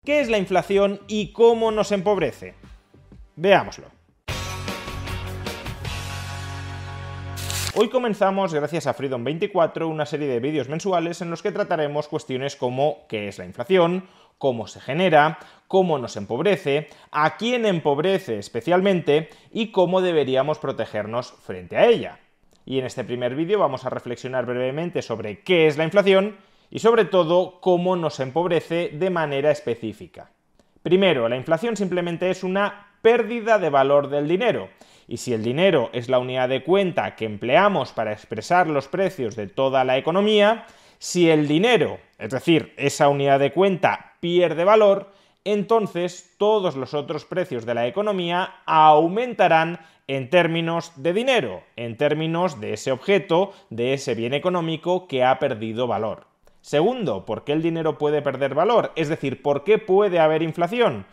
¿Qué es la inflación y cómo nos empobrece? Veámoslo. Hoy comenzamos, gracias a Freedom24, una serie de vídeos mensuales en los que trataremos cuestiones como qué es la inflación, cómo se genera, cómo nos empobrece, a quién empobrece especialmente y cómo deberíamos protegernos frente a ella. Y en este primer vídeo vamos a reflexionar brevemente sobre qué es la inflación y sobre todo cómo nos empobrece de manera específica. Primero, la inflación simplemente es una pérdida de valor del dinero. Y si el dinero es la unidad de cuenta que empleamos para expresar los precios de toda la economía, si el dinero, es decir, esa unidad de cuenta, pierde valor, entonces todos los otros precios de la economía aumentarán en términos de dinero, en términos de ese objeto, de ese bien económico que ha perdido valor. Segundo, ¿por qué el dinero puede perder valor? Es decir, ¿por qué puede haber inflación?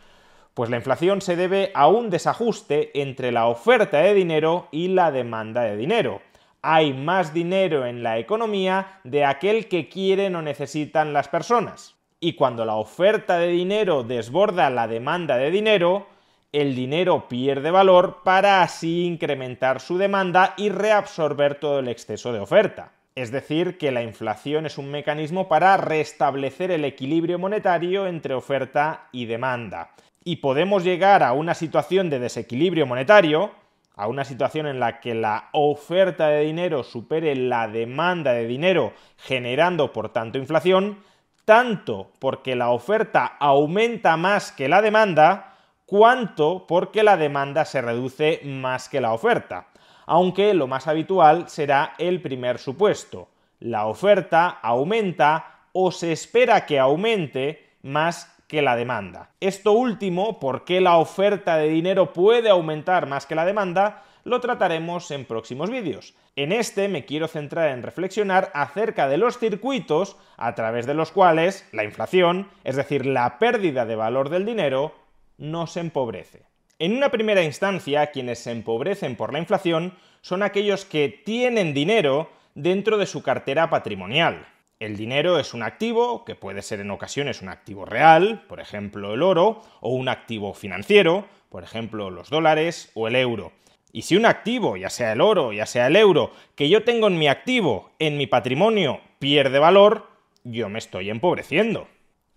Pues la inflación se debe a un desajuste entre la oferta de dinero y la demanda de dinero. Hay más dinero en la economía de aquel que quieren o necesitan las personas. Y cuando la oferta de dinero desborda la demanda de dinero, el dinero pierde valor para así incrementar su demanda y reabsorber todo el exceso de oferta. Es decir, que la inflación es un mecanismo para restablecer el equilibrio monetario entre oferta y demanda. Y podemos llegar a una situación de desequilibrio monetario, a una situación en la que la oferta de dinero supere la demanda de dinero, generando por tanto inflación, tanto porque la oferta aumenta más que la demanda, cuanto porque la demanda se reduce más que la oferta. Aunque lo más habitual será el primer supuesto. La oferta aumenta o se espera que aumente más que la demanda. Esto último, ¿por qué la oferta de dinero puede aumentar más que la demanda?, lo trataremos en próximos vídeos. En este me quiero centrar en reflexionar acerca de los circuitos a través de los cuales la inflación, es decir, la pérdida de valor del dinero, nos empobrece. En una primera instancia, quienes se empobrecen por la inflación son aquellos que tienen dinero dentro de su cartera patrimonial. El dinero es un activo, que puede ser en ocasiones un activo real, por ejemplo el oro, o un activo financiero, por ejemplo los dólares o el euro. Y si un activo, ya sea el oro, ya sea el euro, que yo tengo en mi activo, en mi patrimonio, pierde valor, yo me estoy empobreciendo.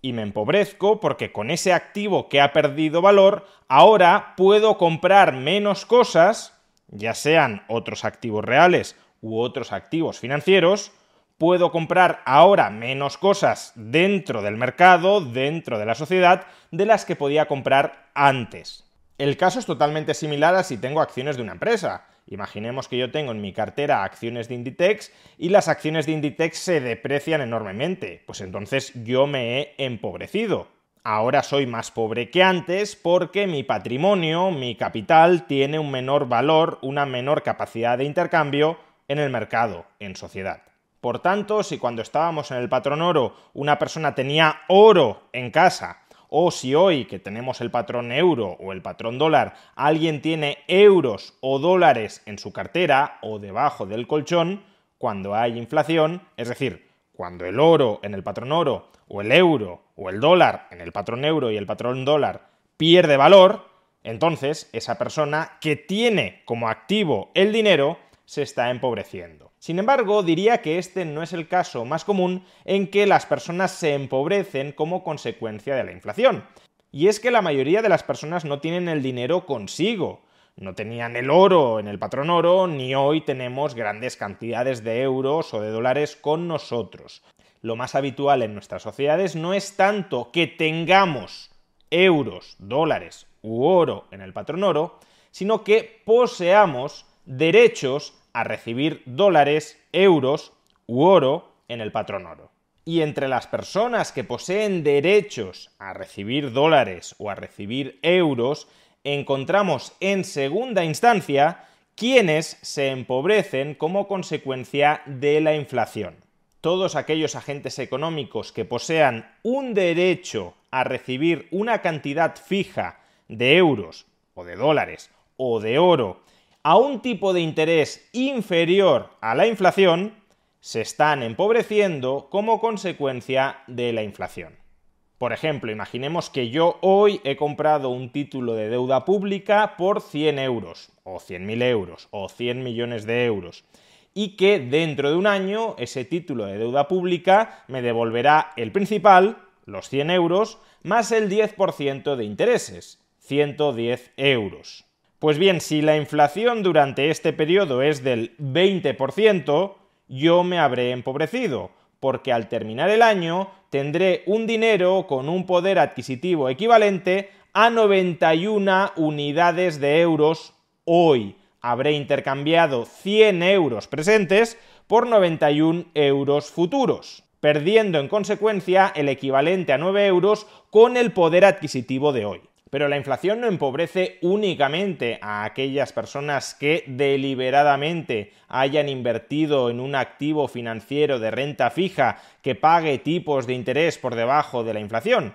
Y me empobrezco porque con ese activo que ha perdido valor, ahora puedo comprar menos cosas, ya sean otros activos reales u otros activos financieros. Puedo comprar ahora menos cosas dentro del mercado, dentro de la sociedad, de las que podía comprar antes. El caso es totalmente similar a si tengo acciones de una empresa. Imaginemos que yo tengo en mi cartera acciones de Inditex y las acciones de Inditex se deprecian enormemente. Pues entonces yo me he empobrecido. Ahora soy más pobre que antes porque mi patrimonio, mi capital, tiene un menor valor, una menor capacidad de intercambio en el mercado, en sociedad. Por tanto, si cuando estábamos en el patrón oro una persona tenía oro en casa, o si hoy que tenemos el patrón euro o el patrón dólar, alguien tiene euros o dólares en su cartera o debajo del colchón, cuando hay inflación, es decir, cuando el oro en el patrón oro o el euro o el dólar en el patrón euro y el patrón dólar pierde valor, entonces esa persona que tiene como activo el dinero se está empobreciendo. Sin embargo, diría que este no es el caso más común en que las personas se empobrecen como consecuencia de la inflación. Y es que la mayoría de las personas no tienen el dinero consigo. No tenían el oro en el patrón oro, ni hoy tenemos grandes cantidades de euros o de dólares con nosotros. Lo más habitual en nuestras sociedades no es tanto que tengamos euros, dólares u oro en el patrón oro, sino que poseamos derechos a recibir dólares, euros u oro en el patrón oro. Y entre las personas que poseen derechos a recibir dólares o a recibir euros, encontramos en segunda instancia quienes se empobrecen como consecuencia de la inflación. Todos aquellos agentes económicos que posean un derecho a recibir una cantidad fija de euros o de dólares o de oro a un tipo de interés inferior a la inflación, se están empobreciendo como consecuencia de la inflación. Por ejemplo, imaginemos que yo hoy he comprado un título de deuda pública por 100 euros, o 100.000 euros, o 100 millones de euros, y que dentro de un año ese título de deuda pública me devolverá el principal, los 100 euros, más el 10% de intereses, 110 euros. Pues bien, si la inflación durante este periodo es del 20%, yo me habré empobrecido, porque al terminar el año tendré un dinero con un poder adquisitivo equivalente a 91 unidades de euros hoy. Habré intercambiado 100 euros presentes por 91 euros futuros, perdiendo en consecuencia el equivalente a 9 euros con el poder adquisitivo de hoy. Pero la inflación no empobrece únicamente a aquellas personas que deliberadamente hayan invertido en un activo financiero de renta fija que pague tipos de interés por debajo de la inflación.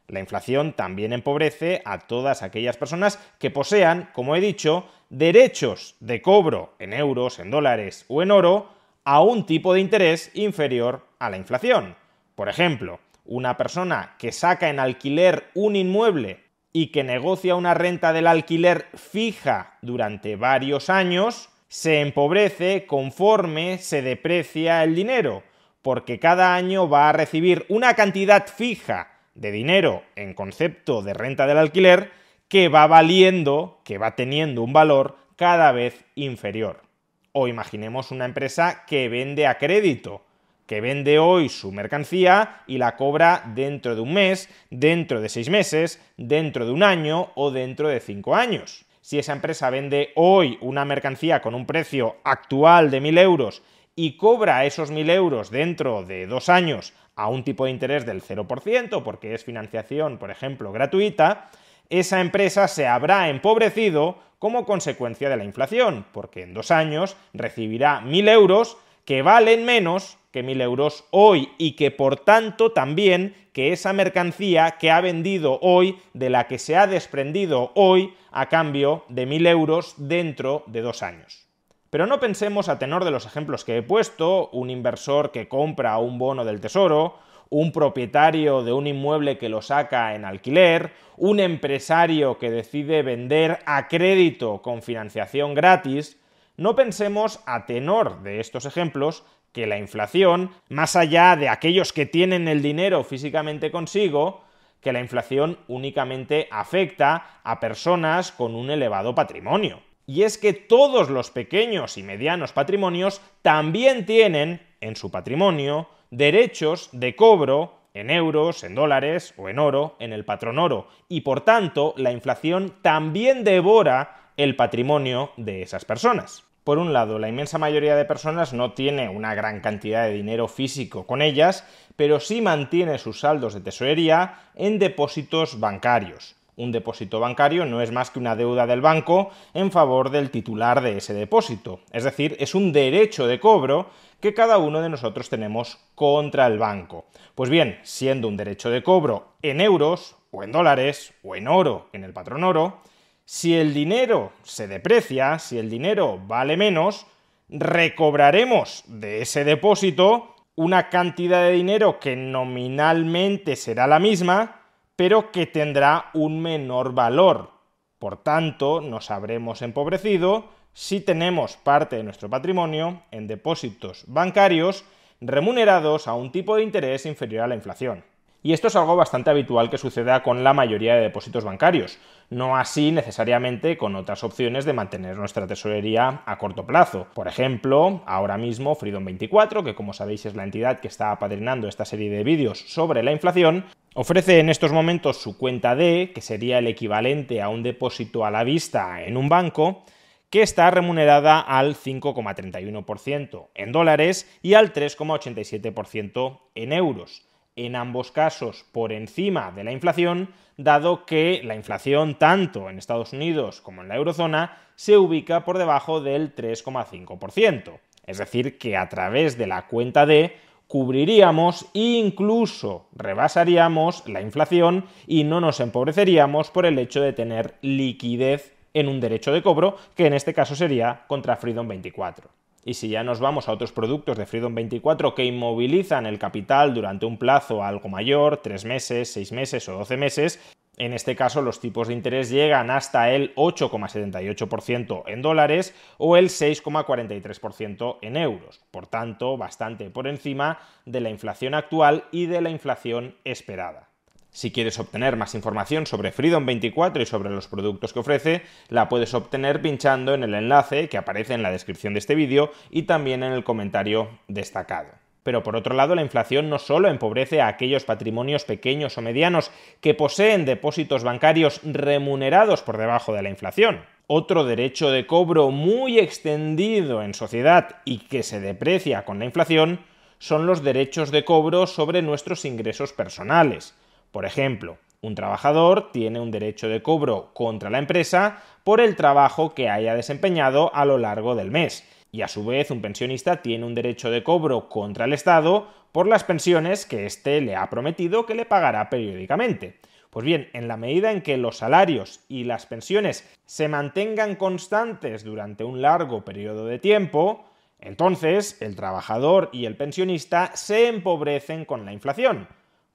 La inflación también empobrece a todas aquellas personas que posean, como he dicho, derechos de cobro en euros, en dólares o en oro a un tipo de interés inferior a la inflación. Por ejemplo, una persona que saca en alquiler un inmueble y que negocia una renta del alquiler fija durante varios años, se empobrece conforme se deprecia el dinero, porque cada año va a recibir una cantidad fija de dinero en concepto de renta del alquiler que va valiendo, que va teniendo un valor cada vez inferior. O imaginemos una empresa que vende a crédito, que vende hoy su mercancía y la cobra dentro de un mes, dentro de 6 meses, dentro de un año o dentro de 5 años. Si esa empresa vende hoy una mercancía con un precio actual de 1.000 euros y cobra esos 1.000 euros dentro de 2 años a un tipo de interés del 0%, porque es financiación, por ejemplo, gratuita, esa empresa se habrá empobrecido como consecuencia de la inflación, porque en 2 años recibirá 1.000 euros que valen menos que 1.000 euros hoy y que por tanto también que esa mercancía que ha vendido hoy, de la que se ha desprendido hoy a cambio de 1.000 euros dentro de 2 años. Pero no pensemos, a tenor de los ejemplos que he puesto, un inversor que compra un bono del tesoro, un propietario de un inmueble que lo saca en alquiler, un empresario que decide vender a crédito con financiación gratis. No pensemos, a tenor de estos ejemplos, que la inflación, más allá de aquellos que tienen el dinero físicamente consigo, que la inflación únicamente afecta a personas con un elevado patrimonio. Y es que todos los pequeños y medianos patrimonios también tienen en su patrimonio derechos de cobro en euros, en dólares o en oro, en el patrón oro. Y por tanto, la inflación también devora el patrimonio de esas personas. Por un lado, la inmensa mayoría de personas no tiene una gran cantidad de dinero físico con ellas, pero sí mantiene sus saldos de tesorería en depósitos bancarios. Un depósito bancario no es más que una deuda del banco en favor del titular de ese depósito. Es decir, es un derecho de cobro que cada uno de nosotros tenemos contra el banco. Pues bien, siendo un derecho de cobro en euros, o en dólares, o en oro, en el patrón oro, si el dinero se deprecia, si el dinero vale menos, recobraremos de ese depósito una cantidad de dinero que nominalmente será la misma, pero que tendrá un menor valor. Por tanto, nos habremos empobrecido si tenemos parte de nuestro patrimonio en depósitos bancarios remunerados a un tipo de interés inferior a la inflación. Y esto es algo bastante habitual que suceda con la mayoría de depósitos bancarios, no así necesariamente con otras opciones de mantener nuestra tesorería a corto plazo. Por ejemplo, ahora mismo Freedom24, que como sabéis es la entidad que está apadrinando esta serie de vídeos sobre la inflación, ofrece en estos momentos su cuenta D, que sería el equivalente a un depósito a la vista en un banco, que está remunerada al 5,31% en dólares y al 3,87% en euros. En ambos casos por encima de la inflación, dado que la inflación tanto en Estados Unidos como en la eurozona se ubica por debajo del 3,5%. Es decir, que a través de la cuenta D cubriríamos e incluso rebasaríamos la inflación y no nos empobreceríamos por el hecho de tener liquidez en un derecho de cobro, que en este caso sería contra Freedom24. Y si ya nos vamos a otros productos de Freedom24 que inmovilizan el capital durante un plazo algo mayor, 3 meses, 6 meses o 12 meses, en este caso los tipos de interés llegan hasta el 8,78% en dólares o el 6,43% en euros. Por tanto, bastante por encima de la inflación actual y de la inflación esperada. Si quieres obtener más información sobre Freedom24 y sobre los productos que ofrece, la puedes obtener pinchando en el enlace que aparece en la descripción de este vídeo y también en el comentario destacado. Pero por otro lado, la inflación no solo empobrece a aquellos patrimonios pequeños o medianos que poseen depósitos bancarios remunerados por debajo de la inflación. Otro derecho de cobro muy extendido en sociedad y que se deprecia con la inflación son los derechos de cobro sobre nuestros ingresos personales. Por ejemplo, un trabajador tiene un derecho de cobro contra la empresa por el trabajo que haya desempeñado a lo largo del mes. Y a su vez, un pensionista tiene un derecho de cobro contra el Estado por las pensiones que éste le ha prometido que le pagará periódicamente. Pues bien, en la medida en que los salarios y las pensiones se mantengan constantes durante un largo periodo de tiempo, entonces el trabajador y el pensionista se empobrecen con la inflación,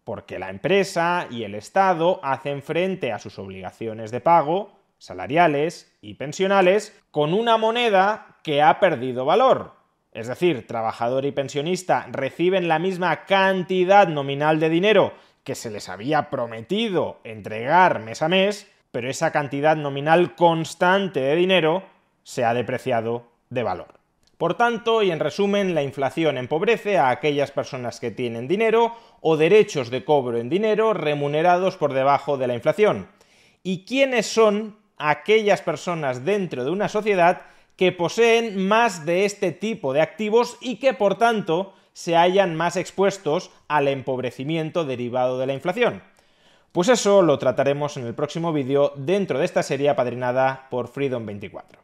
porque la empresa y el Estado hacen frente a sus obligaciones de pago, salariales y pensionales, con una moneda que ha perdido valor. Es decir, trabajador y pensionista reciben la misma cantidad nominal de dinero que se les había prometido entregar mes a mes, pero esa cantidad nominal constante de dinero se ha depreciado de valor. Por tanto, y en resumen, la inflación empobrece a aquellas personas que tienen dinero o derechos de cobro en dinero remunerados por debajo de la inflación. ¿Y quiénes son aquellas personas dentro de una sociedad que poseen más de este tipo de activos y que, por tanto, se hallan más expuestos al empobrecimiento derivado de la inflación? Pues eso lo trataremos en el próximo vídeo dentro de esta serie apadrinada por Freedom24.